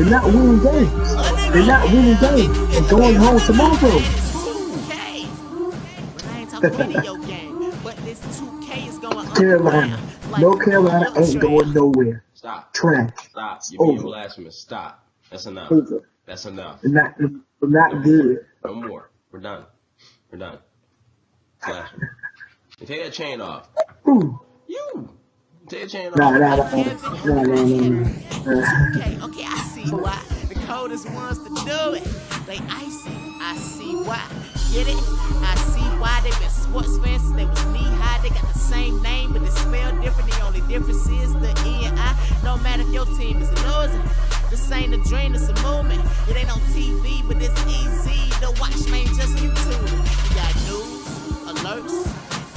They're not winning games. They're not winning games. They're going home tomorrow. 2K. But I ain't talking video game. But this 2K is going Carolina. underground. Like No, Carolina milk ain't trail. going nowhere. Stop. Trash. Stop. It's You're being over. blasphemous. Stop. That's enough. Over. That's enough. They're No not more. good. No more. We're done. We're done. Blasphemy. You take that chain off. Ooh. You. Take that chain Nah, off. nah, nah, nah, nah, nah, nah, nah. 2K, okay, I see why. The coldest ones to do it. They icy, I see why. Get it? I see why they been sports fans since they was knee high. They got the same name, but it's spelled different. The only difference is the E and I. No matter if your team is losing. This ain't a dream, it's a movement. It ain't on TV, but it's easy to watch, man, just YouTube it. You got news, alerts,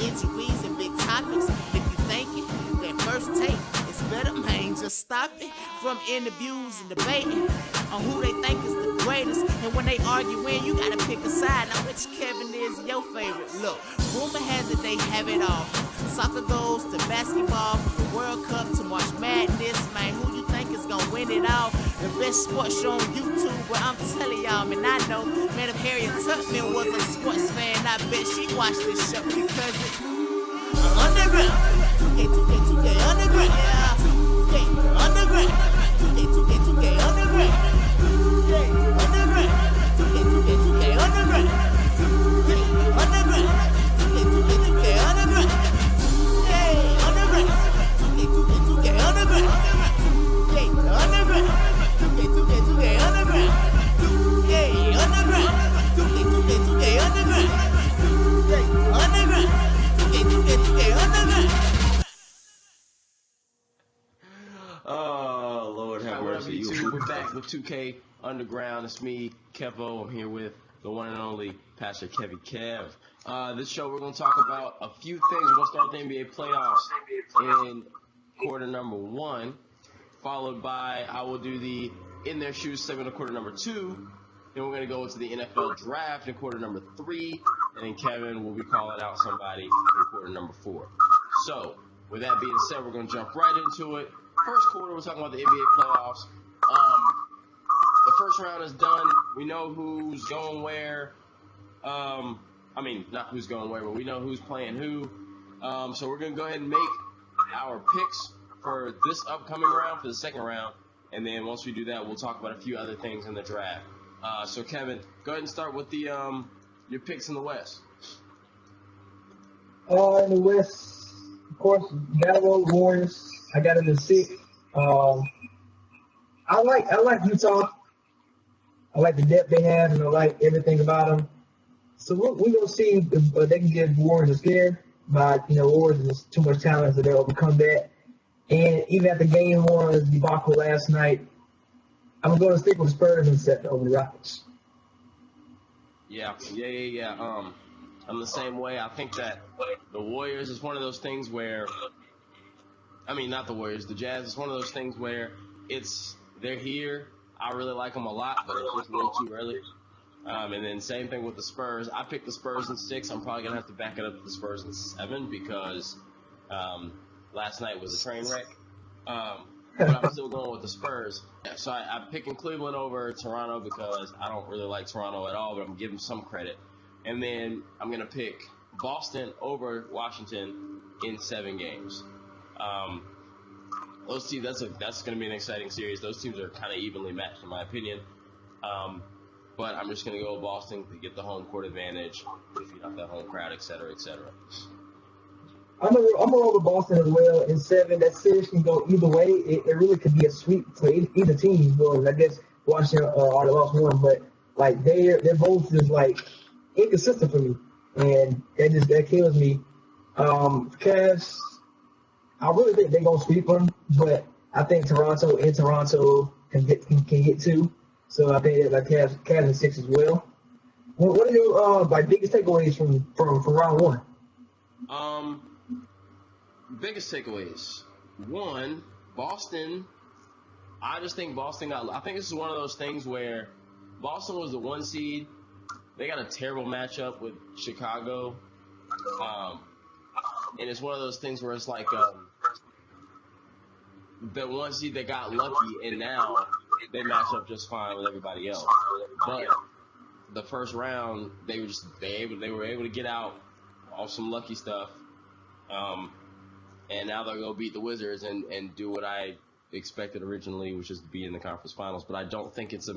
injuries, and big topics. If you thinking that first take is better, man, just stop it. From interviews and debating on who they think is the greatest. And when they arguing, you gotta pick a side. Now, which Kevin is your favorite? Look, rumor has it they have it all. Soccer goes to basketball, from the World Cup to March Madness, man. Who you think is gonna win it all? The best sports show on YouTube, but I'm telling y'all, man, I know, man, if Harriet Tubman was a sports fan, I bet she watched this show because it's underground. 2K, 2K, 2K, underground. Yeah, 2K, underground. 2K, 2K, 2K, underground. 2K, underground. 2K, 2K, 2K, underground. 2K, underground. 2K, 2K, 2K, underground. 2K, underground. 2K, 2K, 2K, underground. 2K, underground. 2K, 2K, 2K, underground. 2K, underground. 2K, 2K, 2K, underground. 2K, underground. 2K, 2K, 2K, underground. Oh, Lord have mercy. We're back with 2K Underground. It's me, Kevo. I'm here with the one and only Pastor Kevy Kev. This show, we're going to talk about a few things. We're going to start with the NBA playoffs in quarter number 1, followed by I will do the In Their Shoes segment of quarter number 2. Then we're going to go into the NFL draft in quarter number 3. And then Kevin will be calling out somebody in quarter number 4. So, with that being said, we're going to jump right into it. First quarter, we're talking about the NBA playoffs. The first round is done. We know who's going where. Not who's going where, but we know who's playing who. So we're going to go ahead and make our picks for this upcoming round, for the second round. And then once we do that, we'll talk about a few other things in the draft. So Kevin, go ahead and start with the your picks in the West. In the West, of course, gotta roll the Warriors. I got them in 6. I like Utah. I like the depth they have, and I like everything about them. So we're gonna see if they can get Warriors scared. But Warriors is too much talent, so they'll overcome that. And even after Game 1 debacle last night, I'm going to stick with Spurs and set over the Rockets. Yeah. I'm the same way. I think that the Warriors is one of those things where, not the Warriors, the Jazz is one of those things where they're here. I really like them a lot, but it's just a little too early. And then same thing with the Spurs. I picked the Spurs in 6. I'm probably going to have to back it up to the Spurs in 7 because last night was a train wreck. But I'm still going with the Spurs. Yeah, so I'm picking Cleveland over Toronto because I don't really like Toronto at all, but I'm going to give them some credit. And then I'm going to pick Boston over Washington in 7 games. Those teams, that's going to be an exciting series. Those teams are kind of evenly matched in my opinion. But I'm just going to go with Boston to get the home court advantage, defeat off that home crowd, et cetera, et cetera. I'm gonna roll with Boston as well in 7. That series can go either way. It really could be a sweep for either team. Going, I guess Washington already lost one, but like they're both just like inconsistent for me, and that kills me. Cavs, I really think they're gonna sweep them, but I think Toronto can get 2. So I think that Cavs in 6 as well. What are your biggest takeaways from round 1? Biggest takeaways. 1, Boston. I just think Boston I think this is one of those things where Boston was the 1 seed. They got a terrible matchup with Chicago. And it's one of those things where it's like the 1 seed that got lucky, and now they matched up just fine with everybody else. But the first round, they were able to get out off some lucky stuff. And now they're going to beat the Wizards and do what I expected originally, which is to be in the conference finals. But I don't think it's a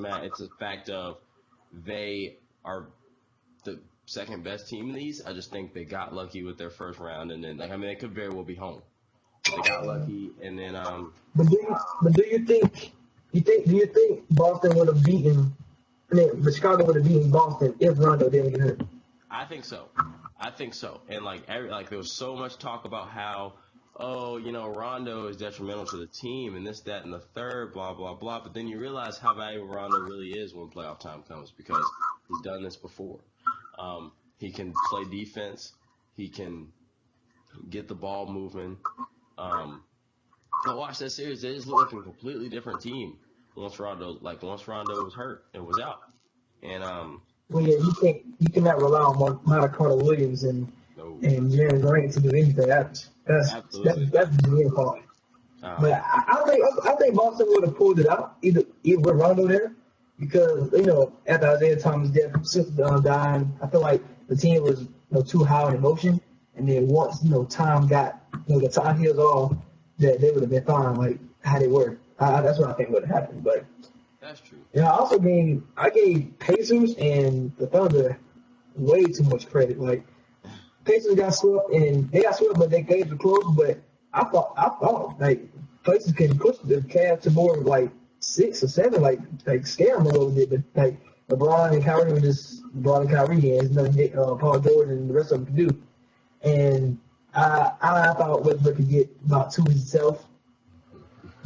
fact of they are the second best team in these. I just think they got lucky with their first round, and then they could very well be home. They got lucky, and then But do you think Boston would have beaten? The Chicago would have beaten Boston if Rondo didn't get hurt. I think so. And there was so much talk about how, Rondo is detrimental to the team and this, that, and the third, blah, blah, blah. But then you realize how valuable Rondo really is when playoff time comes because he's done this before. He can play defense. He can get the ball moving. But watch that series. They just look like a completely different team once Rondo was hurt and was out. And well, yeah, you cannot rely on Carter Williams and Jaren Grant to do anything. That's the real part. But I think Boston would have pulled it out either with Rondo there because after Isaiah Thomas' death, sister dying, I feel like the team was too high on emotion, and then once time got the time heals off, that they would have been fine like how they were. That's what I think would have happened, but. That's true. I gave Pacers and the Thunder way too much credit. Like Pacers got swept, but their games were close. But I thought like Pacers can push the Cavs to more like 6 or 7, like scare them a little bit. But like LeBron and Kyrie were just LeBron and Kyrie, and there's nothing Paul George and the rest of them could do. And I thought Westbrook could get about 2 himself,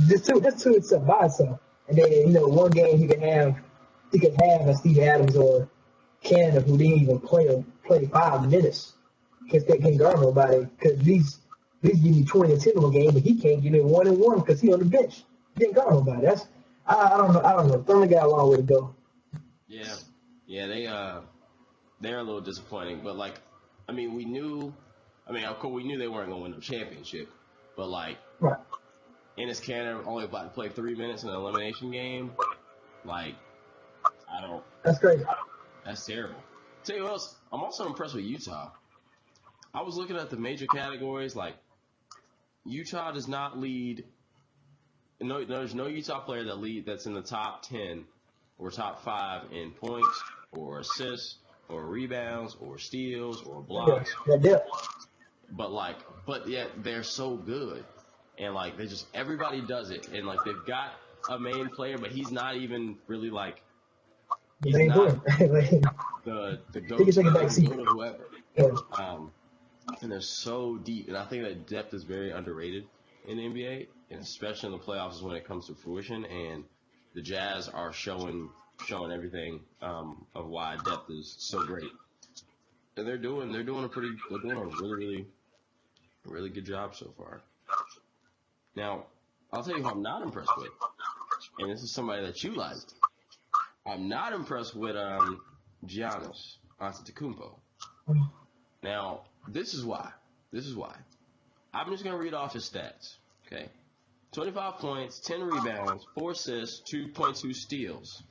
just 2 himself by itself. And then, one game he could have a Steve Adams or Canada who didn't even play 5 minutes because they can't guard nobody. Because these give you 20 and 10 in a game, but he can't give me 1 and 1 because he on the bench. He can't guard nobody. I don't know. Thunder got a long way to go. Yeah, they're a little disappointing. But we knew they weren't gonna win the championship, but right. Enes Kanter only about to play 3 minutes in an elimination game. That's crazy. That's terrible. Tell you what else, I'm also impressed with Utah. I was looking at the major categories. Utah does not lead. No, there's no Utah player that's in the top 10 or top 5 in points or assists or rebounds or steals or blocks. Yeah. But yet they're so good. And everybody does it, and they've got a main player, but he's not even really he's not the go-to or whoever. Yeah. And they're so deep, and I think that depth is very underrated in the NBA, and especially in the playoffs when it comes to fruition. And the Jazz are showing everything of why depth is so great, and they're doing a really, really good job so far. Now, I'll tell you who I'm not impressed with, and this is somebody that you liked. I'm not impressed with Giannis Antetokounmpo. Now, this is why. I'm just going to read off his stats, okay? 25 points, 10 rebounds, 4 assists, 2.2 steals,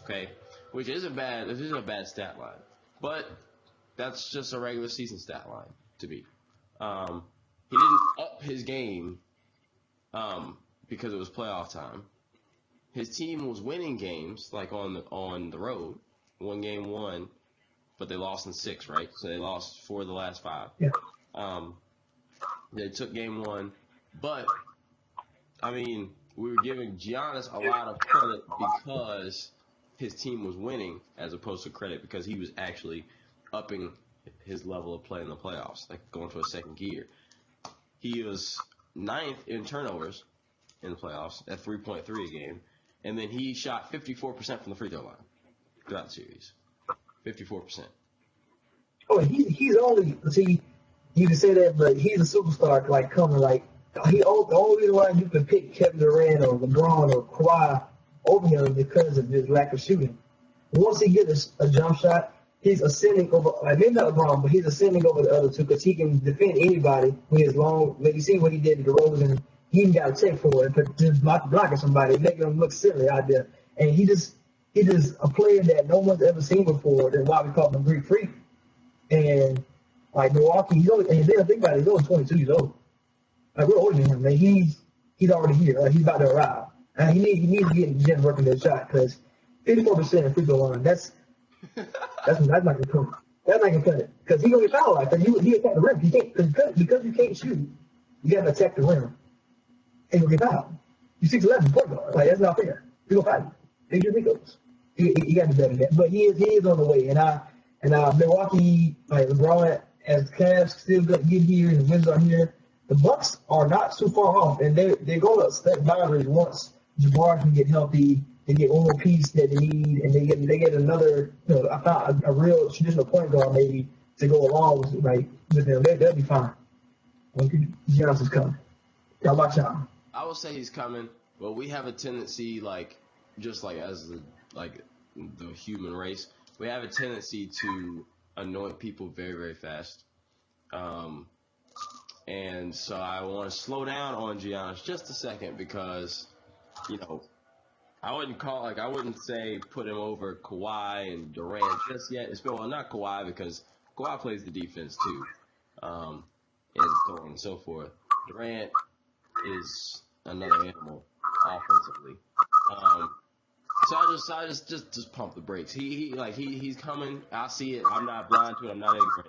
okay? Which isn't bad. This isn't a bad stat line, but that's just a regular season stat line to me. He didn't up his game because it was playoff time. His team was winning games on the road, one game won, but they lost in 6, right? So they lost 4 of the last 5. Yeah. They took game 1, but we were giving Giannis a lot of credit because his team was winning, as opposed to credit because he was actually upping his level of play in the playoffs, going to a second gear. He was 9th in turnovers in the playoffs at 3.3 a game, and then he shot 54% from the free throw line throughout the series. 54%. Oh, he's only you can say that, but he's a superstar coming the only reason why you can pick Kevin Durant or LeBron or Kawhi over him because of his lack of shooting. Once he gets a jump shot, he's ascending over, maybe not LeBron, but he's ascending over the other two because he can defend anybody with his long. You see what he did to DeRozan he even got a check for it, but just blocking somebody, making him look silly out there. And he just a player that no one's ever seen before. That's why we call him Greek Freak. And like Milwaukee, and then think about it, he's only 22 years old. Like we're older than him, man. He's already here. Like he's about to arrive. And he needs to get in the gym working that shot because 54% free throw line. That's not gonna cut it. That's not gonna cut it because he's gonna get fouled like that. He attack the rim. He can't because you can't shoot. You gotta attack the rim and you'll get fouled. You 6'11", point guard. Like that's not fair. You gonna foul you. Take your free throws. You got to do better than that. But he is on the way. And Milwaukee, like LeBron, as Cavs still get here and the Wizards are here, the Bucks are not too far off, and they're going to set boundaries once Jabbar can get healthy. They get one more piece that they need, and they get another, I thought a real traditional point guard maybe to go along with them. They'll be fine. Giannis is coming. Y'all watch out. I will say he's coming, but we have a tendency, just as the human race, we have a tendency to anoint people very, very fast. And so I want to slow down on Giannis just a second because, I wouldn't say put him over Kawhi and Durant just yet. Not Kawhi because Kawhi plays the defense too, and so on and so forth. Durant is another animal offensively. So I just pump the brakes. He's coming. I see it. I'm not blind to it. I'm not ignorant.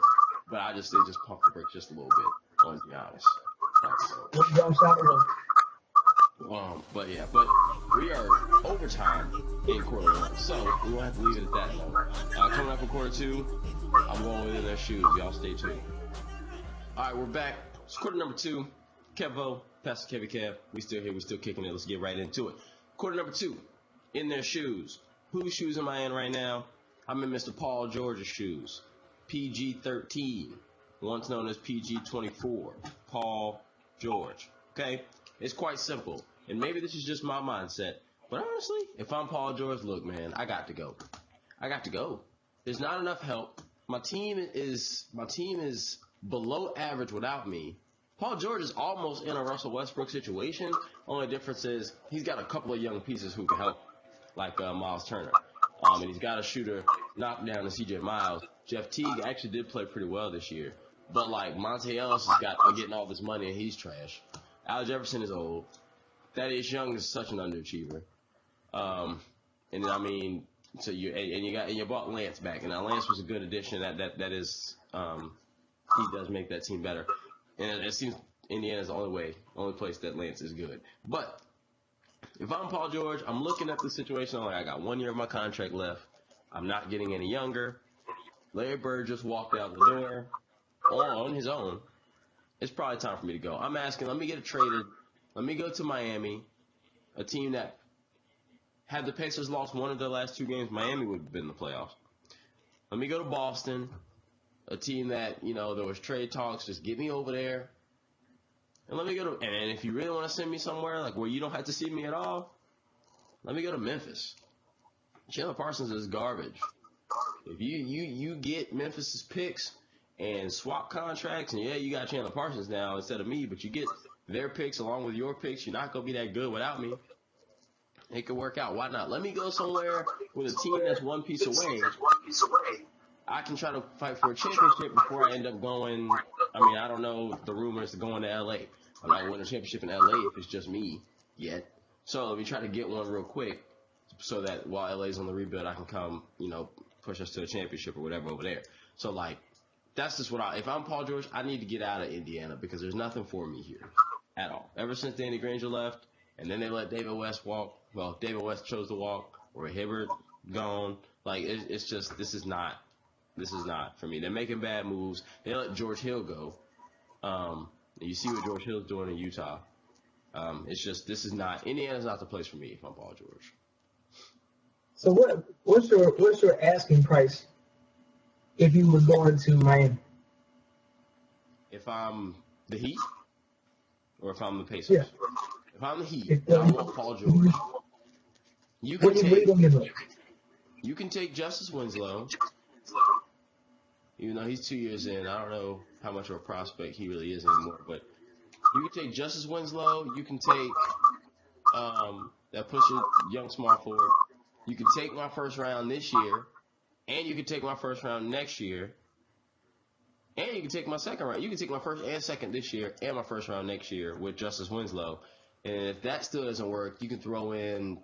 But I just pump the brakes just a little bit on Giannis. But we are overtime in quarter one, so we won't have to leave it at that though. Coming up in quarter two, I'm going within their shoes. Y'all stay tuned. All right, we're back. It's quarter number 2. Kevo, Pastor Kevy Kev. We still here. We still kicking it. Let's get right into it. Quarter number 2. In their shoes. Whose shoes am I in right now? I'm in Mr. Paul George's shoes. PG-13, once known as PG-24. Paul George. Okay? It's quite simple. And maybe this is just my mindset. But honestly, if I'm Paul George, look, man, I got to go. There's not enough help. My team is below average without me. Paul George is almost in a Russell Westbrook situation. Only difference is he's got a couple of young pieces who can help. Like Miles Turner. And he's got a shooter knocked down to C.J. Miles. Jeff Teague actually did play pretty well this year. But, Monte Ellis is getting all this money, and he's trash. Al Jefferson is old. Thaddeus Young is such an underachiever. So you bought Lance back. And now Lance was a good addition. That is, he does make that team better. And it seems Indiana's the only place that Lance is good. But if I'm Paul George, I'm looking at the situation. I'm like, I got 1 year of my contract left. I'm not getting any younger. Larry Bird just walked out the door on his own. It's probably time for me to go. I'm asking, let me get traded. Let me go to Miami, a team that had the Pacers lost one of their last 2 games, Miami would have been in the playoffs. Let me go to Boston, a team that, there was trade talks. Just get me over there. And let me go to, and if you really want to send me somewhere where you don't have to see me at all, let me go to Memphis. Chandler Parsons is garbage. If you get Memphis's picks and swap contracts, and you got Chandler Parsons now instead of me, but you get their picks along with your picks, you're not gonna be that good without me. It could work out. Why not? Let me go somewhere with a team that's one piece away. I can try to fight for a championship before I end up going. I don't know the rumors to going to L.A. I'm not winning a championship in L.A. if it's just me yet. So let me try to get one real quick so that while L.A.'s on the rebuild, I can come, push us to a championship or whatever over there. So, that's just what if I'm Paul George, I need to get out of Indiana because there's nothing for me here at all. Ever since Danny Granger left, and then they let David West walk. Well, David West chose to walk, or Hibbert gone. It's just, this is not for me. They're making bad moves. They let George Hill go. You see what George Hill's doing in Utah. Indiana's not the place for me if I'm Paul George. So what's your asking price if you were going to Miami? If I'm the Heat or if I'm the Pacers? Yeah. If I'm the Heat, I want Paul George. You can take Justice Winslow. Even though he's 2 years in, I don't know how much of a prospect he really is anymore. But You can take Justice Winslow. You can take that pushes young small forward. You can take my first round this year, and you can take my first round next year, and you can take my second round. You can take my first and second this year, and my first round next year with Justice Winslow. And if that still doesn't work, you can throw in,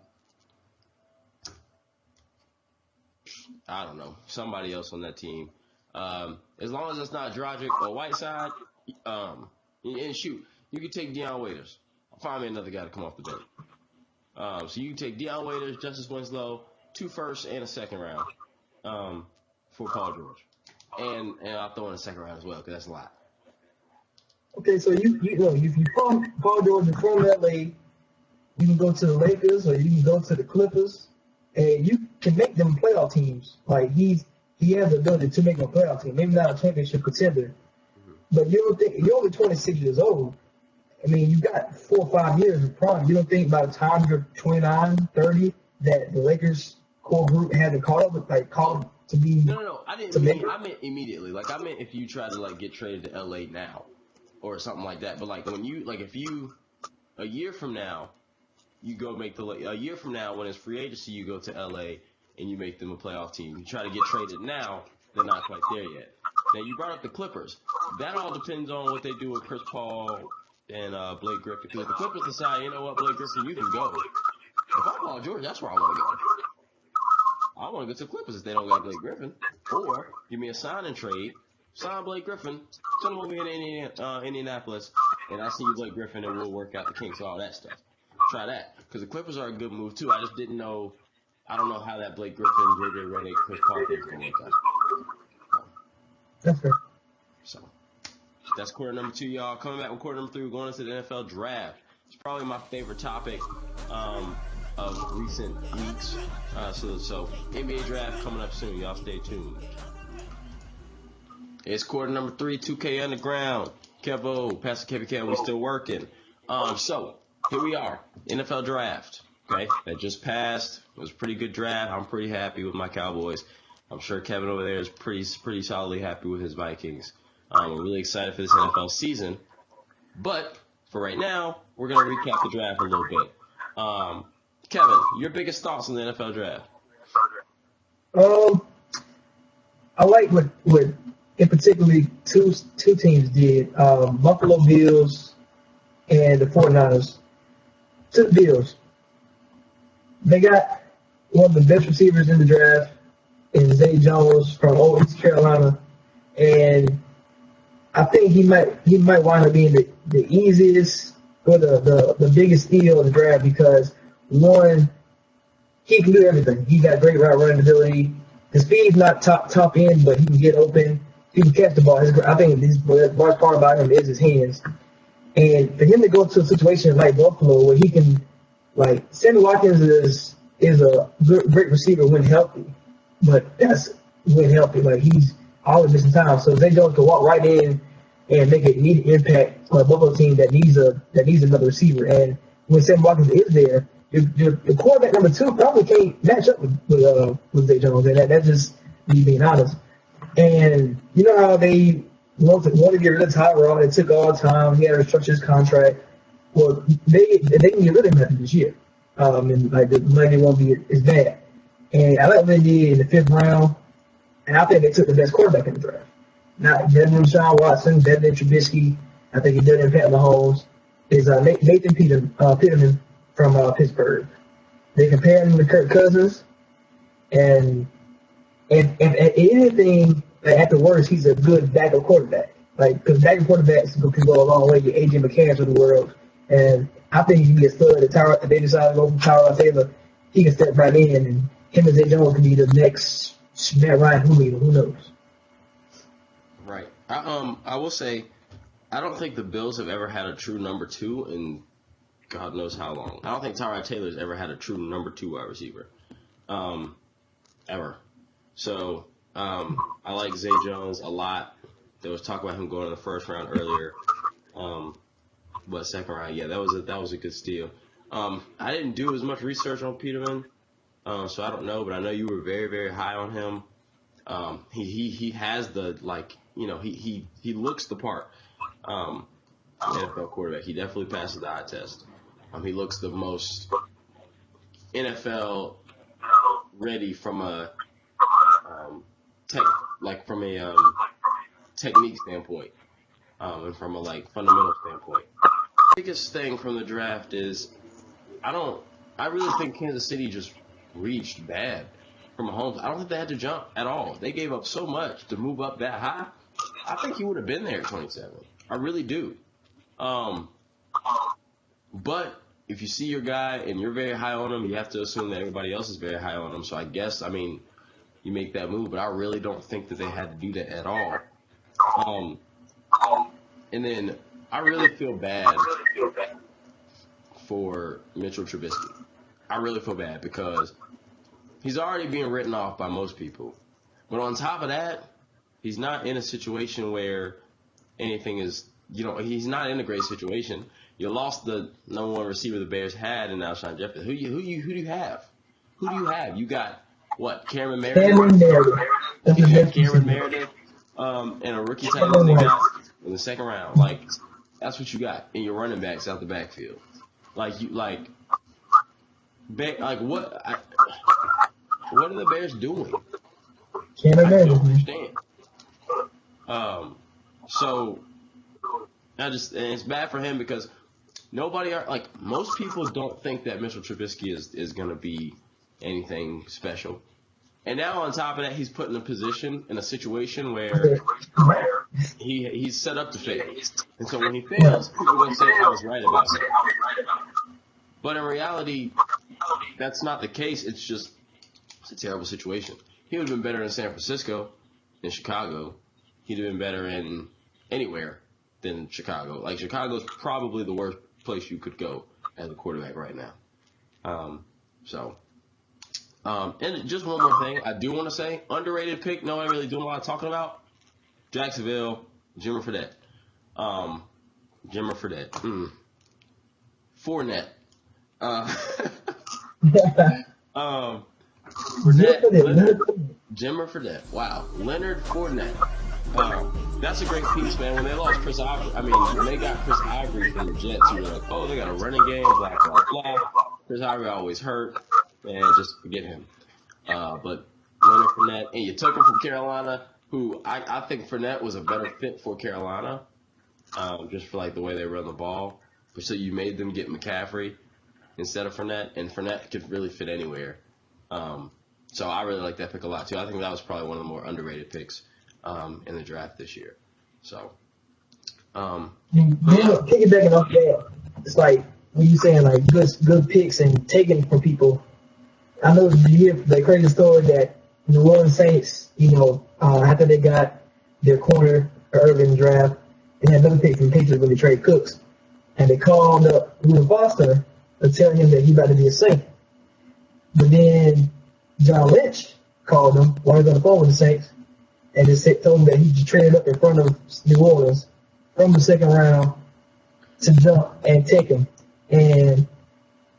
I don't know, somebody else on that team. As long as it's not Drogic or Whiteside, and shoot, you can take Deion Waiters. Find me another guy to come off the bench. So you can take Deion Waiters, Justice Winslow, 2 firsts and a second round for Paul George. And I'll throw in a second round as well because that's a lot. Okay, so you know if you from Paul George and from LA, you can go to the Lakers or you can go to the Clippers, and you can make them playoff teams. Like he has the ability to make a playoff team. Maybe not a championship contender, but you don't think you're only 26 years old. I mean, you got 4 or 5 years of prime. You don't think by the time you're 29, 30 that the Lakers core group hasn't called to be. No. I meant immediately. Like I meant if you try to get traded to LA now, or something like that. But if you a year from now, you go make a year from now when it's free agency, you go to LA and you make them a playoff team. You try to get traded now, they're not quite there yet. Now you brought up the Clippers. That all depends on what they do with Chris Paul and Blake Griffin. Because if the Clippers decide, you know what, Blake Griffin, you can go. If I'm Paul George, that's where I want to go. I want to go to the Clippers if they don't got Blake Griffin. Or give me a sign and trade. Sign Blake Griffin. Send him over here to Indianapolis. And I'll see you, Blake Griffin, and we'll work out the kinks, all that stuff. Try that. Because the Clippers are a good move, too. I just didn't know. I don't know how that Blake Griffin, J.J. Redick, Chris Paul thing is going to work out. That's fair. So, that's quarter number 2, y'all. Coming back with quarter number 3, we're going into the NFL draft. It's probably my favorite topic of recent weeks. So NBA draft coming up soon. Y'all stay tuned. It's quarter number 3, 2K Underground. Kevo, Pastor KVK, we still working. So here we are, NFL draft. Okay, that just passed. It was a pretty good draft. I'm pretty happy with my Cowboys. I'm sure Kevin over there is pretty solidly happy with his Vikings. I'm really excited for this NFL season. But for right now, we're gonna recap the draft a little bit. Kevin, your biggest thoughts on the NFL draft? I like what in particularly two teams did. Buffalo Bills and the 49ers. To the Bills. They got one of the best receivers in the draft in Zay Jones from Old East Carolina. And I think he might wind up being the easiest or the biggest steal of the draft because one, he can do everything. He got great route running ability. His speed's not top end, but he can get open. He can catch the ball. I think the large part about him is his hands. And for him to go to a situation like Buffalo where he can, Sammy Watkins is a great receiver when healthy, but that's when healthy. He's always missing time. So Zay Jones can walk right in and make an immediate impact on a Buffalo team that needs another receiver. And when Sammy Watkins is there, the quarterback number 2 probably can't match up with Zay Jones, and that's just me being honest. And you know how they want to get rid of Tyrod? It took all the time. He had to restructure his contract. Well, they can get rid of him after this year, and the money won't be as bad. And I like what they did in the 5th round, and I think they took the best quarterback in the draft. Not Devin Sean Watson, Devin Trubisky. I think he did impact Mahomes. Is Nathan Peterman from Pittsburgh. They compared him to Kirk Cousins, and anything, at the worst, he's a good backup quarterback. Because backup quarterbacks can go a long way. Your A.J. McCanns of the world, and I think he can be a stud. If they decide to go from Tyrod Taylor, he can step right in, and him and Zay Jones can be the next Matt Ryan. Who knows? Right. I will say, I don't think the Bills have ever had a true number 2 in God knows how long. I don't think Tyrod Taylor's ever had a true number 2 wide receiver. Ever. So, I like Zay Jones a lot. There was talk about him going in the 1st round earlier. But 2nd round, yeah, that was a good steal. I didn't do as much research on Peterman, so I don't know, but I know you were very, very high on him. He has the, he looks the part. NFL quarterback. He definitely passes the eye test. He looks the most NFL ready from a technique standpoint, and from a fundamental standpoint. The biggest thing from the draft is I really think Kansas City just reached bad from Mahomes. I don't think they had to jump at all. They gave up so much to move up that high. I think he would have been there at 27. I really do. But if you see your guy and you're very high on him, you have to assume that everybody else is very high on him. So I guess, you make that move, but I really don't think that they had to do that at all. And then I really feel bad for Mitchell Trubisky. I really feel bad because he's already being written off by most people. But on top of that, he's not in a situation where anything is, he's not in a great situation. You lost the number one receiver the Bears had in Alshon Jeffrey. Who do you have? Who do you have? You got what? Cameron Meredith. You got Cameron Meredith, and a rookie tight end they got in the second round. That's what you got in your running backs out the backfield. What are the Bears doing? I don't understand. So and it's bad for him because most people don't think that Mitchell Trubisky is going to be anything special. And now on top of that, he's put in a situation where he's set up to fail. And so when he fails, people are going to say, I was right about it. But in reality, that's not the case. It's a terrible situation. He would have been better in San Francisco than Chicago. He'd have been better in anywhere than Chicago. Chicago's probably the worst place you could go as a quarterback right now. And just one more thing I do want to say. Underrated pick, no one really doing a lot of talking about. Jacksonville, Jimmer Fredette. Fournette. Jimmer Fredette. Wow. Leonard Fournette. That's a great piece, man. When they lost Chris Ivory, when they got Chris Ivory from the Jets, you were like, oh, they got a running game, blah, blah, blah. Chris Ivory always hurt, and just forget him. But Leonard Fournette, and you took him from Carolina, who I think Fournette was a better fit for Carolina, just for the way they run the ball. But so you made them get McCaffrey instead of Fournette, and Fournette could really fit anywhere. So I really like that pick a lot too. I think that was probably one of the more underrated picks in the draft this year. So, piggybacking off that, it's when you saying good picks and taking from people. I know you hear the crazy story that New Orleans Saints, after they got their corner early in the draft, they had another pick from the Patriots when they traded Cooks, and they called up Reuben Foster to tell him that he about to be a Saint. But then John Lynch called him while he was on the phone with the Saints, and just told him that he just traded up in front of New Orleans from the second round to jump and take him. And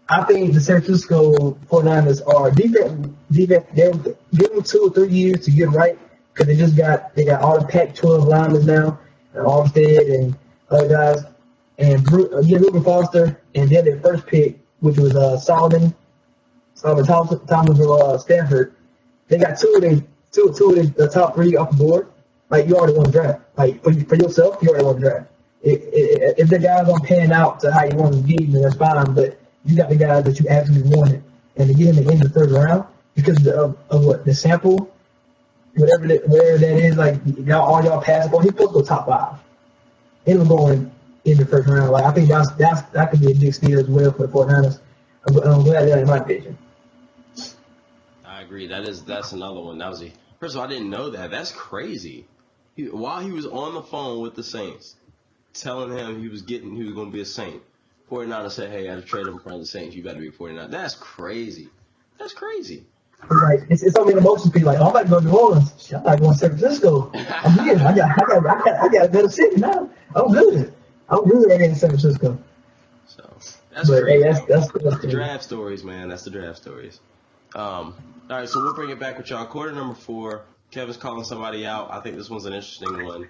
I think the San Francisco 49ers are defense. They'll give them 2 or 3 years to get right because they got all the Pac-12 linemen now, and Armstead and other guys, and get Reuben Foster, and then their first pick, which was Solomon Thomas of Stanford. They got two of the top 3 off the board. You already won the draft. For yourself, you already won the draft. If the guys don't pan out to how you want them to get, then that's fine. But you got the guys that you absolutely wanted, and to get him in the first round because of what the sample, whatever that is. All y'all passed on. He's supposed to go top 5. He was going in the first round. I think that could be a big steal as well for the 49ers. I'm glad that in my opinion. I agree. That's another one. First of all, I didn't know that. That's crazy. While he was on the phone with the Saints, telling him he was going to be a Saint, 49ers said, hey, I had to trade him in front of the Saints. You better be 49. That's crazy. It's only an emotion piece. I'm about to go to New Orleans. I'm not going to San Francisco. I'm here. I got a better city now. I'm good. I'm really ready in San Francisco. So that's great. Hey, that's the draft stories, man. That's the draft stories. All right, so we'll bring it back with y'all. Quarter number 4. Kevin's calling somebody out. I think this one's an interesting one.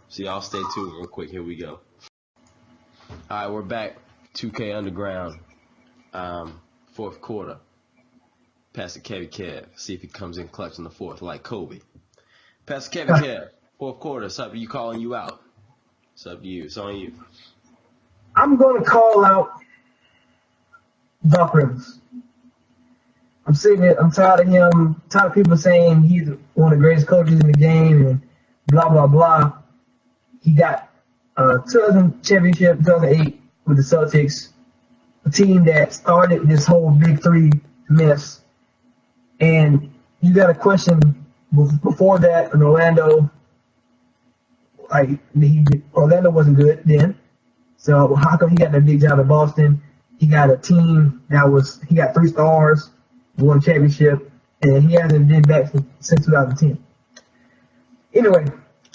So y'all stay tuned real quick. Here we go. All right, we're back. 2K Underground. Fourth quarter. Pass to Kevin Kev. See if he comes in clutch in the fourth like Kobe. Pass to Kevin Kev. Fourth quarter. It's up to you, calling you out. It's up to you. It's on you. I'm going to call out Doc Rivers. I'm tired of him. Tired of people saying he's one of the greatest coaches in the game and blah, blah, blah. He got a 2000 championship, 2008 with the Celtics, a team that started this whole Big Three mess. And you got a question before that in Orlando. Orlando wasn't good then. So how come he got that big job in Boston? He got a team he got 3 stars, won a championship, and he hasn't been back since 2010. Anyway,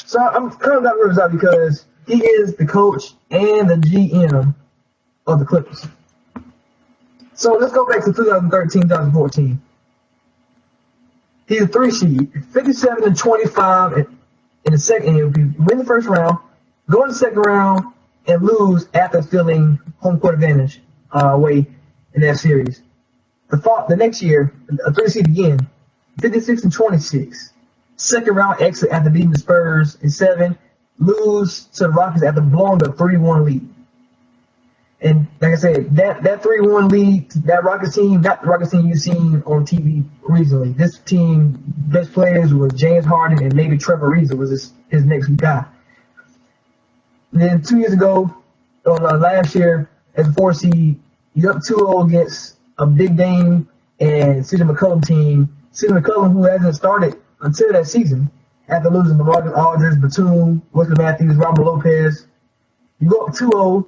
so I'm calling Doc Rivers out because he is the coach and the GM of the Clippers. So let's go back to 2013, 2014. He's a 3 seed, 57-25 in the second. If you win the first round, go in the second round, and lose after stealing home court advantage away in that series. The next year, a 3 seed again, 56-26. Second round exit after beating the Spurs in 7, lose to the Rockets after blowing the 3-1 lead. And like I said, that 3-1 lead, that Rockets team, not the Rockets team you've seen on TV recently. This team, best players was James Harden and maybe Trevor Ariza was his next guy. And then 2 years ago, last year, as a 4 seed, you're up 2-0 against a big Dame and CJ McCollum team. CJ McCollum, who hasn't started until that season, after losing to Marcus Aldridge, Batum, Wesley Matthews, Robert Lopez. You go up 2-0.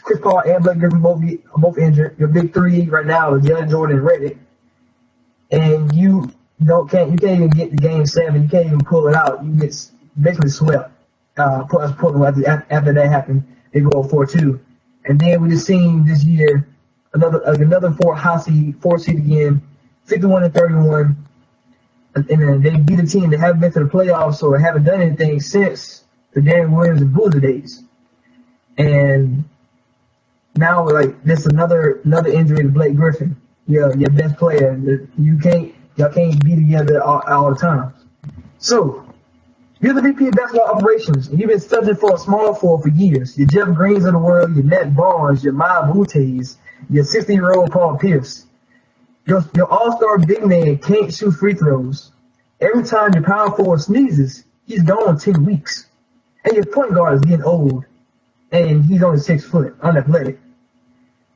Chris Paul and Blake Griffin both injured. Your big 3 right now is Jalen Jordan and Reddick. And you can't even get to game 7. You can't even pull it out. You get basically swept. Plus Portland after that happened, they go 4-2. And then we just seen this year another 4 seed again, 51-31. And then they beat a team that haven't been to the playoffs or haven't done anything since the Darren Williams and Boozer days. And now this another injury to Blake Griffin, your best player. Y'all can't be together all the time. So you're the VP of basketball operations, and you've been studying for a small forward for years. Your Jeff Greens of the world, your Matt Barnes, your Miles Bouttes, your 60-year-old Paul Pierce. Your all-star big man can't shoot free throws. Every time your power forward sneezes, he's gone 10 weeks. And your point guard is getting old, and he's only 6 foot, unathletic.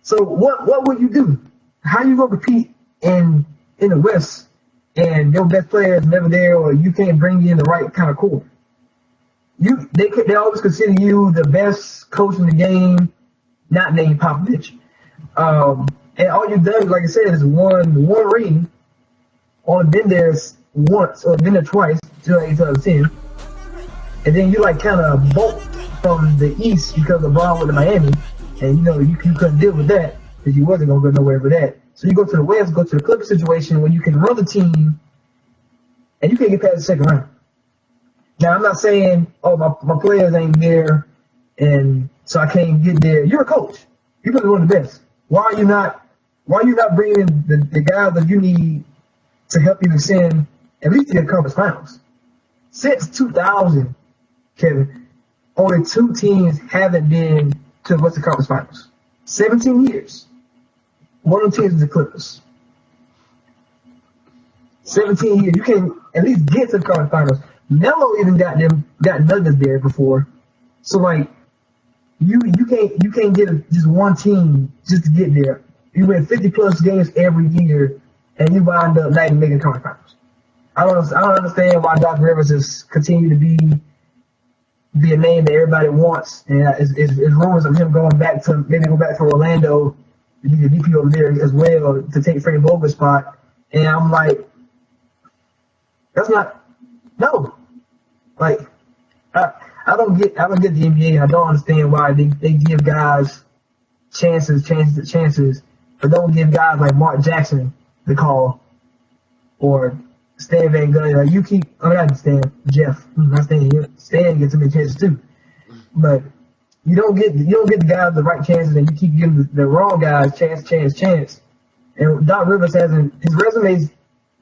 So what would you do? How you gonna compete in the West, and your best player is never there, or you can't bring in the right kind of core? They always consider you the best coach in the game, not named Popovich. And all you've done, like I said, is one ring. Only been there once or been there twice, 2010. And then you kind of bolt from the East because LeBron went to Miami, and you couldn't deal with that because you wasn't gonna go nowhere for that. So you go to the West, go to the Clippers situation where you can run the team, and you can't get past the second round. Now I'm not saying, my players ain't there, and so I can't get there. You're a coach. You're probably one of the best. Why are you not bringing the guys that you need to help you ascend at least to the conference finals? Since 2000, Kevin, only 2 teams haven't been to the Western Conference Finals. 17 years. One of the teams is the Clippers. 17 years. You can at least get to the conference finals. Melo even got Nuggets there before. So you can't get just one team just to get there. You win 50+ games every year, and you wind up not even making the conference finals. I don't understand why Doc Rivers has continued to be a name that everybody wants, and it's rumors of him go back to Orlando to be the VP over there as well to take Frank Vogel's spot. And I'm like, that's not no. I don't get the NBA. I don't understand why they give guys chances, but don't give guys like Mark Jackson the call or Stan Van Gundy. Not Stan, Jeff. Not Stan here. Stan gets too many chances too. But You don't get the guys the right chances, and you keep giving the wrong guys chance. And Doc Rivers hasn't. His resume's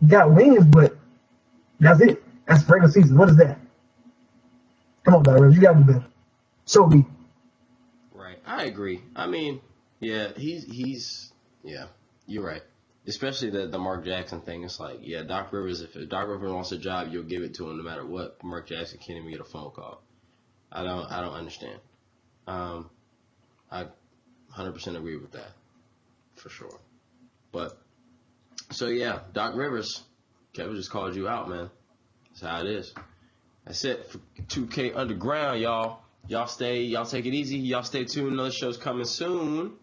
got wins, but that's it. That's regular season. What is that? Come on, Doc Rivers, you got to be better. Show me. Right. I agree. I mean, yeah, he's yeah, you're right. Especially the Mark Jackson thing. It's like, yeah, Doc Rivers, if Doc Rivers wants a job, you'll give it to him no matter what. Mark Jackson can't even get a phone call. I don't understand. I 100% agree with that, for sure. But, so yeah, Doc Rivers, Kevin just called you out, man. That's how it is. That's it for 2K Underground, y'all. Y'all take it easy. Y'all stay tuned. Another show's coming soon.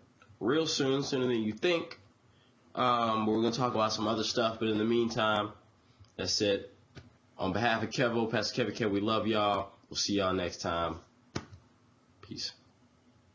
Real soon, sooner than you think. But we're going to talk about some other stuff. But in the meantime, that's it. On behalf of Kevo, Pastor Kevin, we love y'all. We'll see y'all next time. Peace.